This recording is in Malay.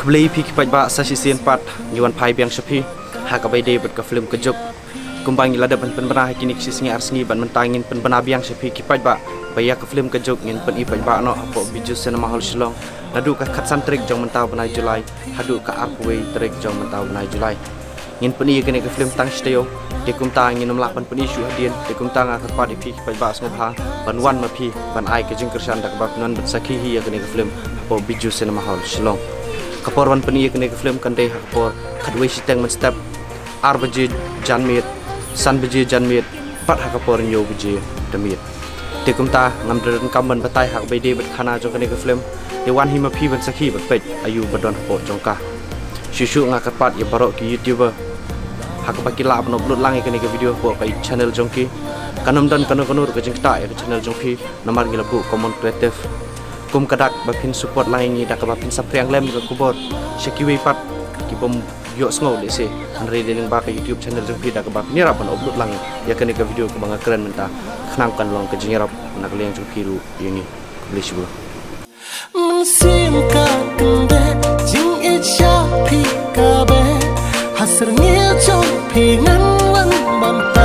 beli pi kipat ba sa sisian pat yuan pai biang sepi ha ka bai de bet ka film kejuk kumbang ilada pen penbana kini sisngi arsngi ban mentangin penbana biang sepi kipat ba baya ka film kejuk ngin pen ipat ba no apo biju cinema hall Shillong nadu ka khatsan trik jong mentau banai Julai hadu ka arpway trik jong mentau banai Julai ngin pen i kene ka film tang steo de kum ta ngin mlapan pen isu hadien de kum ta nga ka pa de pi kipat ba sngo ha ban wan ma pi ban ai ka jing kersan dak ba nan bet sakhi hi ya kene ka film apo biju cinema hall Shillong kaporwan peni kene ke film kande hakapor khadwe siteng man step ar baje janmit san baje janmit pat hakapor nyo baje damit te kumta ngamdren kamban batai hak bede bet khana jo kene ke film de wan hima phi ban sakhi bat pet ayu badon hapo jongka shishu ngakat pat ya barok ki youtuber hakapaki la upload upload lang kene ke video po kai channel jongki kanam dan kanur ke jengta ya channel jongki nomor gilabu common creative kum kadak bapin support lain ni dak bapin sapriang lem ke kubor sekiwi pat ki bom yo sngo le se andre den ba ke YouTube channel jong pi dak bapin ni rapan upload lang ya kene ke video ke banga keren menta khnam kan long ke jingrap nak leng jong piru ini beli sibu sim ka kunde jing e cha pi ka be hasr nge chong pi ngan wan ban